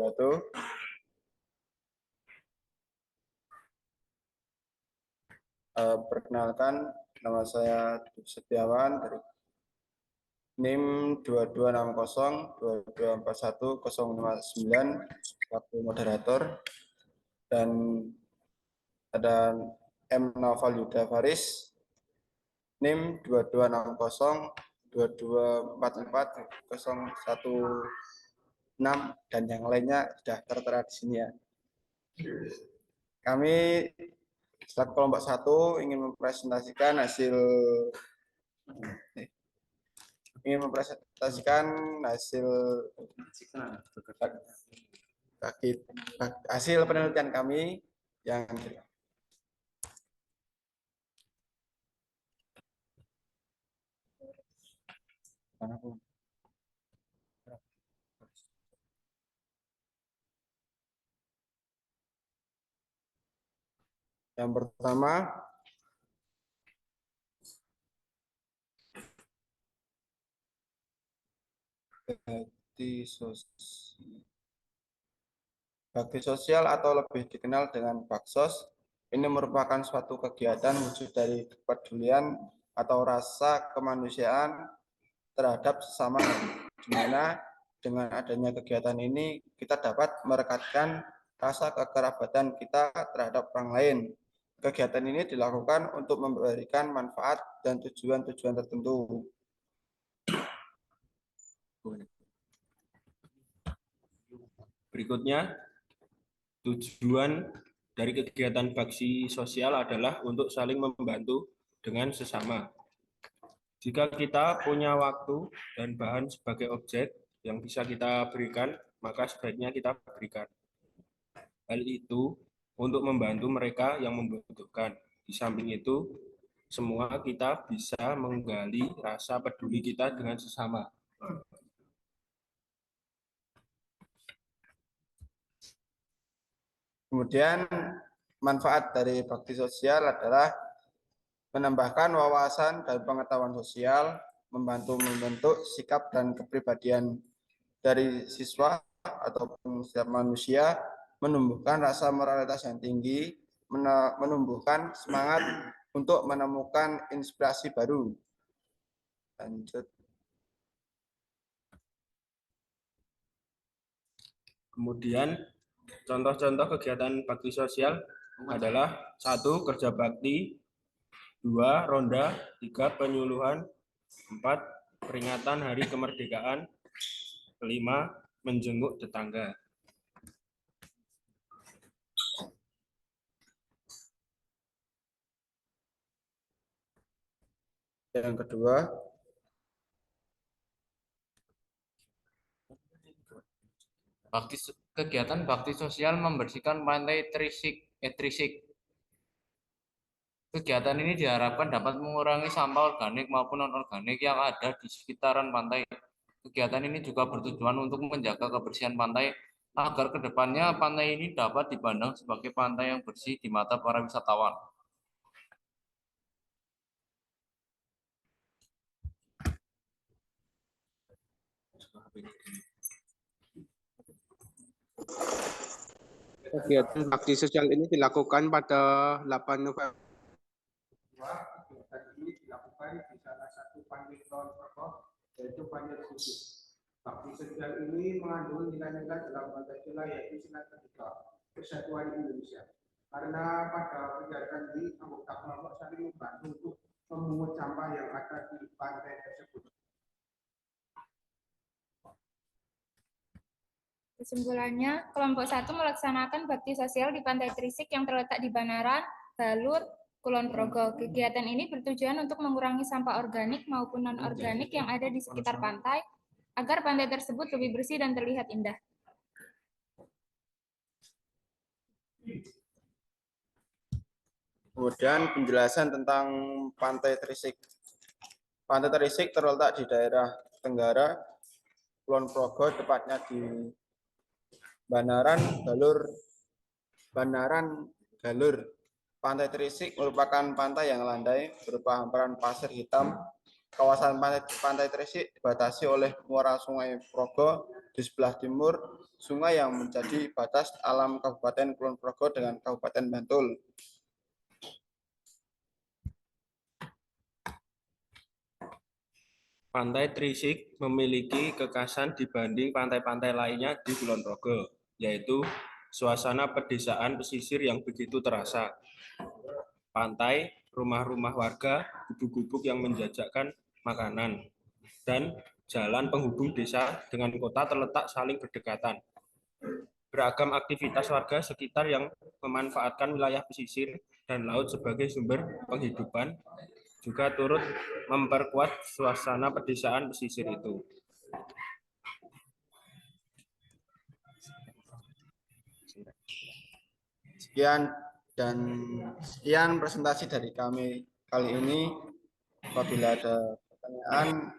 wabarakatuh. Perkenalkan, nama saya Setiawan dari NIM 226022410059 selaku moderator, dan ada M. Naufal Yuda Faris NIM 226022444016 dan yang lainnya sudah tertera di sini ya. Kami selaku kelompok 1 ingin mempresentasikan hasil penelitian kami yang yang pertama, bakti sosial atau lebih dikenal dengan baksos. Ini merupakan suatu kegiatan wujud dari kepedulian atau rasa kemanusiaan terhadap sesama, di mana dengan adanya kegiatan ini kita dapat merekatkan rasa kekerabatan kita terhadap orang lain. Kegiatan ini dilakukan untuk memberikan manfaat dan tujuan-tujuan tertentu. Berikutnya, tujuan dari kegiatan bakti sosial adalah untuk saling membantu dengan sesama. Jika kita punya waktu dan bahan sebagai objek yang bisa kita berikan, maka sebaiknya kita berikan. Hal itu untuk membantu mereka yang membutuhkan. Di samping itu, semua kita bisa menggali rasa peduli kita dengan sesama. Kemudian manfaat dari bakti sosial adalah menambahkan wawasan dan pengetahuan sosial, membantu membentuk sikap dan kepribadian dari siswa ataupun setiap manusia, menumbuhkan rasa moralitas yang tinggi, menumbuhkan semangat untuk menemukan inspirasi baru. Lanjut. Kemudian contoh-contoh kegiatan bakti sosial adalah 1. Kerja bakti, 2. Ronda, 3. Penyuluhan, 4. Peringatan Hari Kemerdekaan, 5. Menjenguk tetangga. Yang kedua, kegiatan bakti sosial membersihkan pantai Trisik. Kegiatan ini diharapkan dapat mengurangi sampah organik maupun non-organik yang ada di sekitaran pantai. Kegiatan ini juga bertujuan untuk menjaga kebersihan pantai agar kedepannya pantai ini dapat dipandang sebagai pantai yang bersih di mata para wisatawan. Kegiatan bakti sosial ini dilakukan pada 8 November. Kegiatan ini dilakukan di salah satu pantai Kulon Progo, yaitu Pantai Trisik. Bakti sosial ini mengandung nilai-nilai dalam Pancasila, yaitu sila ketiga, Persatuan Indonesia. Karena pada kegiatan ini anggota kelompok saling membantu untuk memungut sampah yang ada di pantai tersebut. Kesimpulannya, kelompok 1 melaksanakan bakti sosial di Pantai Trisik yang terletak di Banaran, Galur, Kulon Progo. Kegiatan ini bertujuan untuk mengurangi sampah organik maupun non-organik yang ada di sekitar pantai, agar pantai tersebut lebih bersih dan terlihat indah. kemudian penjelasan tentang Pantai Trisik. Pantai Trisik terletak di daerah Tenggara, Kulon Progo, tepatnya di Banaran Galur. Pantai Trisik merupakan pantai yang landai berupa hamparan pasir hitam. Kawasan pantai Trisik dibatasi oleh muara Sungai Progo di sebelah timur sungai yang menjadi batas alam Kabupaten Kulon Progo dengan Kabupaten Bantul. Pantai Trisik memiliki kekhasan dibanding pantai-pantai lainnya di Kulon Progo, yaitu suasana pedesaan pesisir yang begitu terasa. Pantai, rumah-rumah warga, gubuk-gubuk yang menjajakan makanan, dan jalan penghubung desa dengan kota terletak saling berdekatan. Beragam aktivitas warga sekitar yang memanfaatkan wilayah pesisir dan laut sebagai sumber penghidupan juga turut memperkuat suasana pedesaan pesisir itu. Sekian presentasi dari kami kali ini. Apabila ada pertanyaan,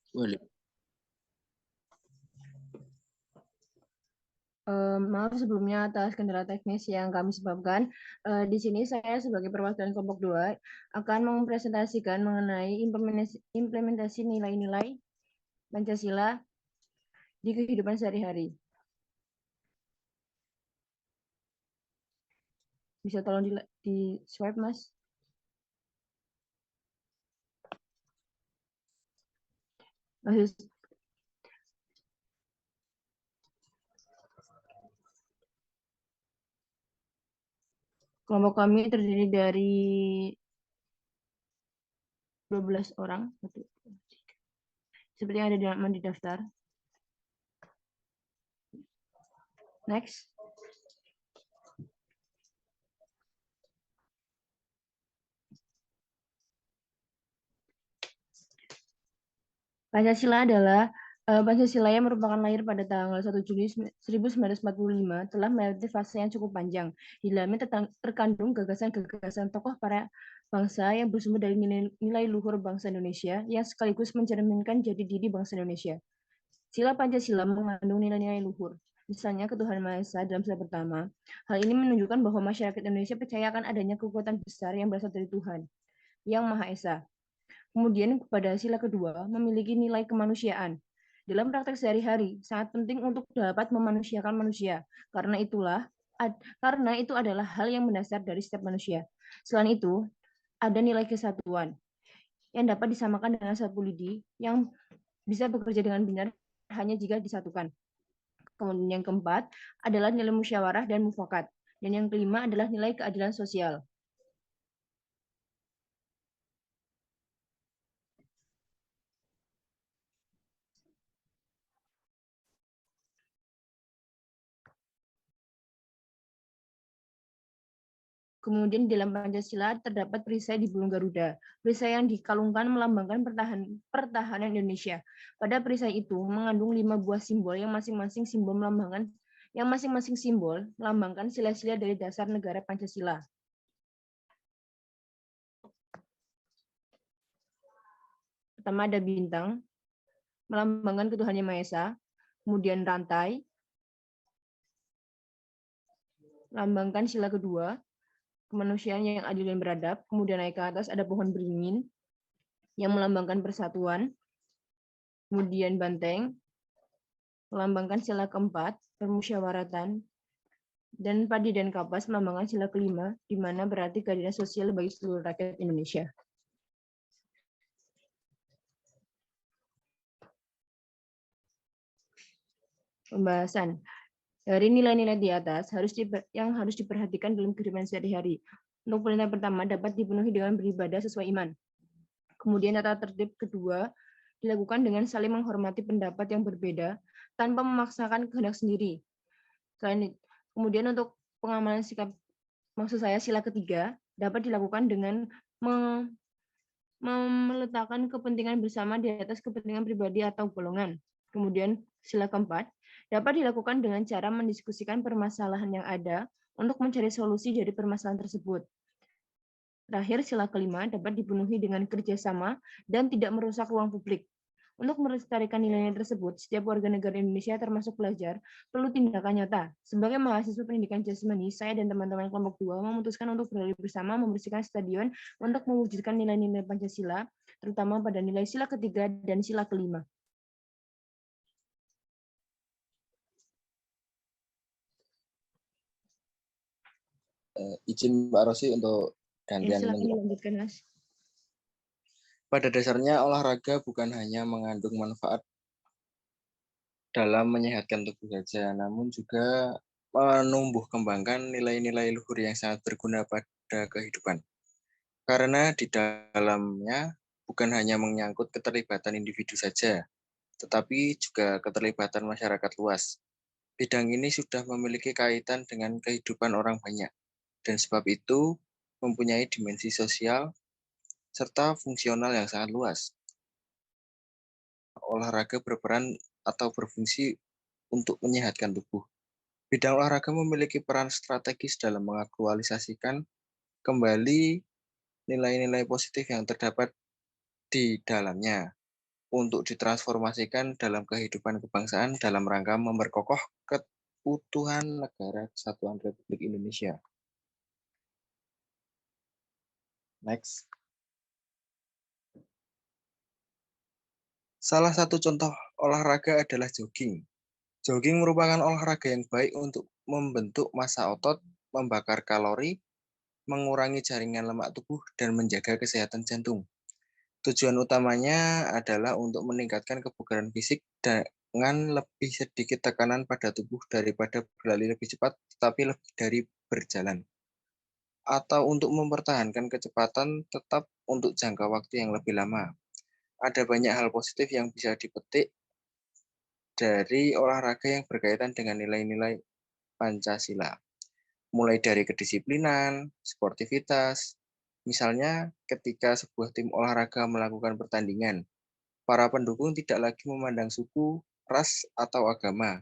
Boleh. Maaf sebelumnya atas kendala teknis yang kami sebabkan. Di sini saya sebagai perwakilan kelompok 2 akan mempresentasikan mengenai implementasi nilai-nilai Pancasila di kehidupan sehari-hari. Bisa tolong di swipe, Mas? Kelompok kami terdiri dari 12 orang. Seperti yang ada di daftar. Next. Pancasila adalah Pancasila yang merupakan lahir pada tanggal 1 Juli 1945 telah melewati fase yang cukup panjang. Di dalamnya terkandung gagasan-gagasan tokoh para bangsa yang bersumber dari nilai luhur bangsa Indonesia yang sekaligus mencerminkan jati diri bangsa Indonesia. Sila Pancasila mengandung nilai-nilai luhur. Misalnya ketuhanan Maha Esa dalam sila pertama. Hal ini menunjukkan bahwa masyarakat Indonesia percaya akan adanya kekuatan besar yang berasal dari Tuhan, yang Maha Esa. Kemudian pada sila kedua memiliki nilai kemanusiaan. Dalam praktek sehari-hari sangat penting untuk dapat memanusiakan manusia. Karena itu adalah hal yang mendasar dari setiap manusia. Selain itu, ada nilai kesatuan yang dapat disamakan dengan satu lidi yang bisa bekerja dengan benar hanya jika disatukan. Kemudian yang keempat adalah nilai musyawarah dan mufakat. Dan yang kelima adalah nilai keadilan sosial. Kemudian di dalam Pancasila terdapat perisai di burung Garuda. Perisai yang dikalungkan melambangkan pertahanan Indonesia. Pada perisai itu mengandung 5 buah simbol yang masing-masing simbol melambangkan sila-sila dari dasar negara Pancasila. Pertama ada bintang, melambangkan ketuhanan Maha Esa. Kemudian rantai, melambangkan sila kedua, kemanusiaan yang adil dan beradab. Kemudian naik ke atas ada pohon beringin yang melambangkan persatuan. Kemudian banteng melambangkan sila keempat, permusyawaratan. Dan padi dan kapas melambangkan sila kelima, di mana berarti keadilan sosial bagi seluruh rakyat Indonesia. Pembahasan. Dari nilai-nilai di atas yang harus diperhatikan dalam kehidupan sehari-hari. Untuk perintah pertama dapat dipenuhi dengan beribadah sesuai iman. Kemudian tata tertib kedua dilakukan dengan saling menghormati pendapat yang berbeda tanpa memaksakan kehendak sendiri. Kemudian untuk pengamalan sikap, maksud saya sila ketiga dapat dilakukan dengan meletakkan kepentingan bersama di atas kepentingan pribadi atau golongan. Kemudian sila keempat dapat dilakukan dengan cara mendiskusikan permasalahan yang ada untuk mencari solusi dari permasalahan tersebut. Terakhir, sila kelima dapat dipenuhi dengan kerjasama dan tidak merusak ruang publik. Untuk melestarikan nilai-nilai tersebut, setiap warga negara Indonesia termasuk pelajar perlu tindakan nyata. Sebagai mahasiswa pendidikan jasmani, saya dan teman-teman kelompok 2 memutuskan untuk berlari bersama membersihkan stadion untuk mewujudkan nilai-nilai Pancasila terutama pada nilai sila ketiga dan sila kelima. Izin Mbak Rosi untuk Ya, gantian silakan menjawab. dilanjutkan, Mas. Pada dasarnya olahraga bukan hanya mengandung manfaat dalam menyehatkan tubuh saja, namun juga menumbuh kembangkan nilai-nilai luhur yang sangat berguna pada kehidupan. Karena di dalamnya bukan hanya menyangkut keterlibatan individu saja, tetapi juga keterlibatan masyarakat luas. Bidang ini sudah memiliki kaitan dengan kehidupan orang banyak, dan sebab itu mempunyai dimensi sosial serta fungsional yang sangat luas. Olahraga berperan atau berfungsi untuk menyehatkan tubuh. Bidang olahraga memiliki peran strategis dalam mengaktualisasikan kembali nilai-nilai positif yang terdapat di dalamnya untuk ditransformasikan dalam kehidupan kebangsaan dalam rangka memperkokoh keutuhan Negara Kesatuan Republik Indonesia. Next. Salah satu contoh olahraga adalah jogging. Jogging merupakan olahraga yang baik untuk membentuk massa otot, membakar kalori, mengurangi jaringan lemak tubuh, dan menjaga kesehatan jantung. Tujuan utamanya adalah untuk meningkatkan kebugaran fisik dengan lebih sedikit tekanan pada tubuh daripada berlari lebih cepat, tetapi lebih dari berjalan. Atau untuk mempertahankan kecepatan tetap untuk jangka waktu yang lebih lama. Ada banyak hal positif yang bisa dipetik dari olahraga yang berkaitan dengan nilai-nilai Pancasila. Mulai dari kedisiplinan, sportivitas. Misalnya ketika sebuah tim olahraga melakukan pertandingan, para pendukung tidak lagi memandang suku, ras, atau agama.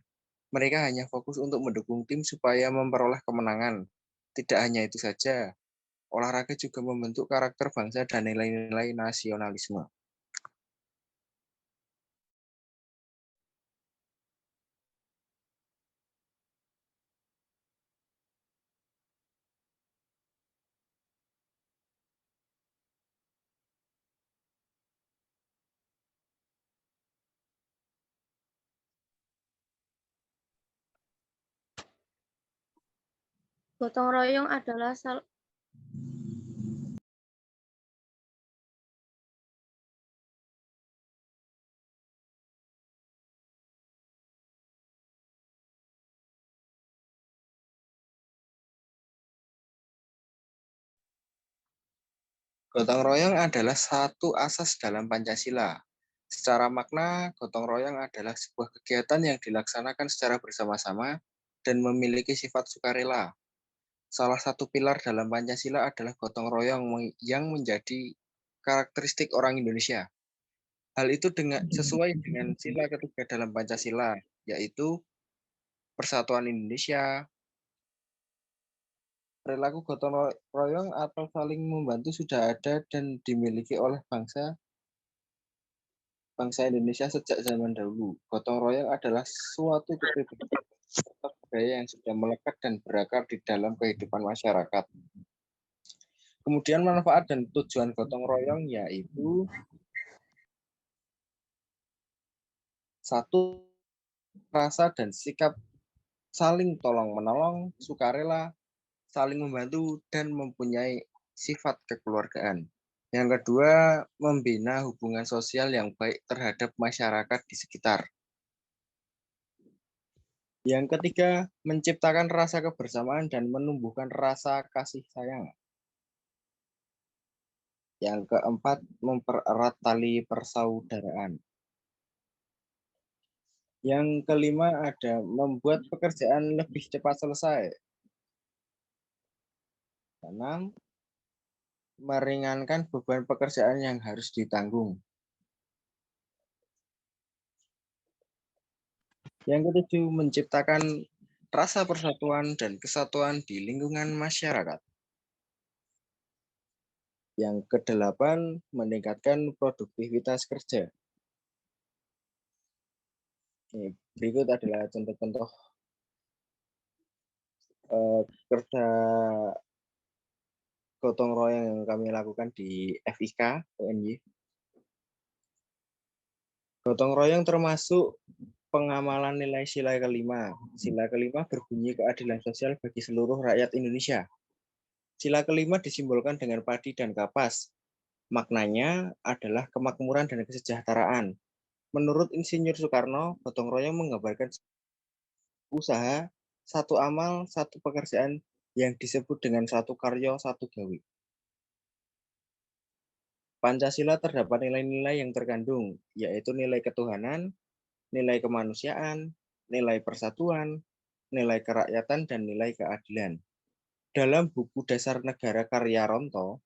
Mereka hanya fokus untuk mendukung tim supaya memperoleh kemenangan. Tidak hanya itu saja, olahraga juga membentuk karakter bangsa dan nilai-nilai nasionalisme. Gotong royong adalah Gotong royong adalah satu asas dalam Pancasila. Secara makna, gotong royong adalah sebuah kegiatan yang dilaksanakan secara bersama-sama dan memiliki sifat sukarela. Salah satu pilar dalam Pancasila adalah gotong royong yang menjadi karakteristik orang Indonesia. Hal itu sesuai dengan sila ketiga dalam Pancasila, yaitu Persatuan Indonesia. Perilaku gotong royong atau saling membantu sudah ada dan dimiliki oleh bangsa Indonesia sejak zaman dahulu. Gotong royong adalah suatu kepribadian budaya yang sudah melekat dan berakar di dalam kehidupan masyarakat. Kemudian manfaat dan tujuan gotong royong yaitu satu, rasa dan sikap saling tolong-menolong, sukarela, saling membantu, dan mempunyai sifat kekeluargaan. Yang kedua, membina hubungan sosial yang baik terhadap masyarakat di sekitar. Yang ketiga, menciptakan rasa kebersamaan dan menumbuhkan rasa kasih sayang. Yang keempat, mempererat tali persaudaraan. Yang kelima ada membuat pekerjaan lebih cepat selesai. Keenam, meringankan beban pekerjaan yang harus ditanggung. Yang ketujuh, menciptakan rasa persatuan dan kesatuan di lingkungan masyarakat. Yang kedelapan, meningkatkan produktivitas kerja. Berikut adalah contoh-contoh kerja gotong royong yang kami lakukan di FIK UNY. Gotong royong termasuk pengamalan nilai sila kelima. Sila kelima berbunyi keadilan sosial bagi seluruh rakyat Indonesia. Sila kelima disimbolkan dengan padi dan kapas. Maknanya adalah kemakmuran dan kesejahteraan. Menurut Insinyur Soekarno, gotong royong menggambarkan usaha, satu amal, satu pekerjaan yang disebut dengan satu karya, satu gawe. Pancasila terdapat nilai-nilai yang terkandung, yaitu nilai ketuhanan, nilai kemanusiaan, nilai persatuan, nilai kerakyatan, dan nilai keadilan. Dalam buku Dasar Negara karya Ronto,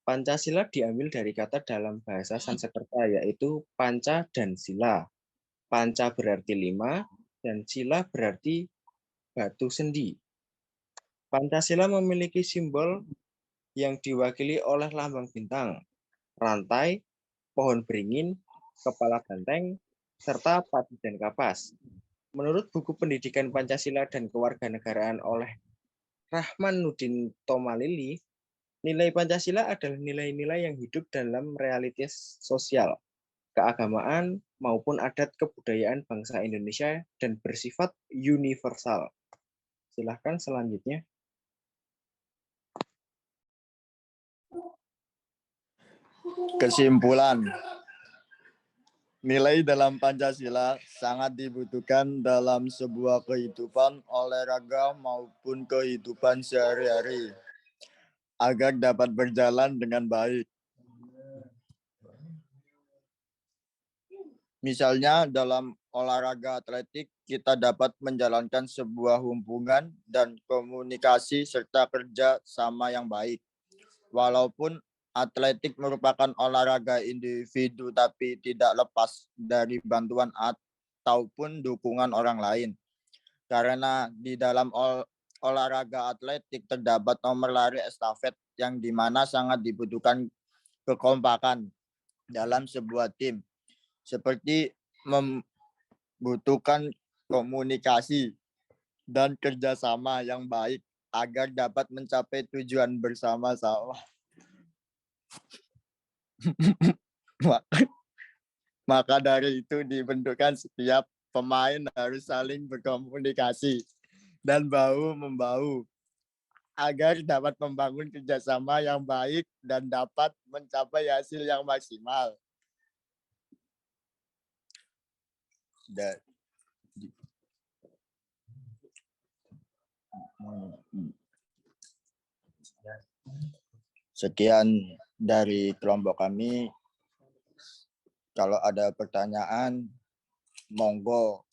Pancasila diambil dari kata dalam bahasa Sanskerta, yaitu panca dan sila. Panca berarti 5, dan sila berarti batu sendi. Pancasila memiliki simbol yang diwakili oleh lambang bintang, rantai, pohon beringin, kepala banteng, serta padi dan kapas. Menurut buku Pendidikan Pancasila dan Kewarganegaraan oleh Rahmanuddin Tomalili, nilai Pancasila adalah nilai-nilai yang hidup dalam realitas sosial, keagamaan, maupun adat kebudayaan bangsa Indonesia dan bersifat universal. Silahkan selanjutnya. Kesimpulan, nilai dalam Pancasila sangat dibutuhkan dalam sebuah kehidupan olahraga maupun kehidupan sehari-hari agar dapat berjalan dengan baik. Misalnya dalam olahraga atletik, kita dapat menjalankan sebuah hubungan dan komunikasi serta kerja sama yang baik. Walaupun atletik merupakan olahraga individu tapi tidak lepas dari bantuan ataupun dukungan orang lain. Karena di dalam olahraga atletik terdapat nomor lari estafet yang dimana sangat dibutuhkan kekompakan dalam sebuah tim. Seperti membutuhkan komunikasi dan kerjasama yang baik agar dapat mencapai tujuan bersama-sama. Maka dari itu dibentukkan setiap pemain harus saling berkomunikasi dan bahu-membahu agar dapat membangun kerjasama yang baik dan dapat mencapai hasil yang maksimal. Sekian dari kelompok kami. Kalau ada pertanyaan, monggo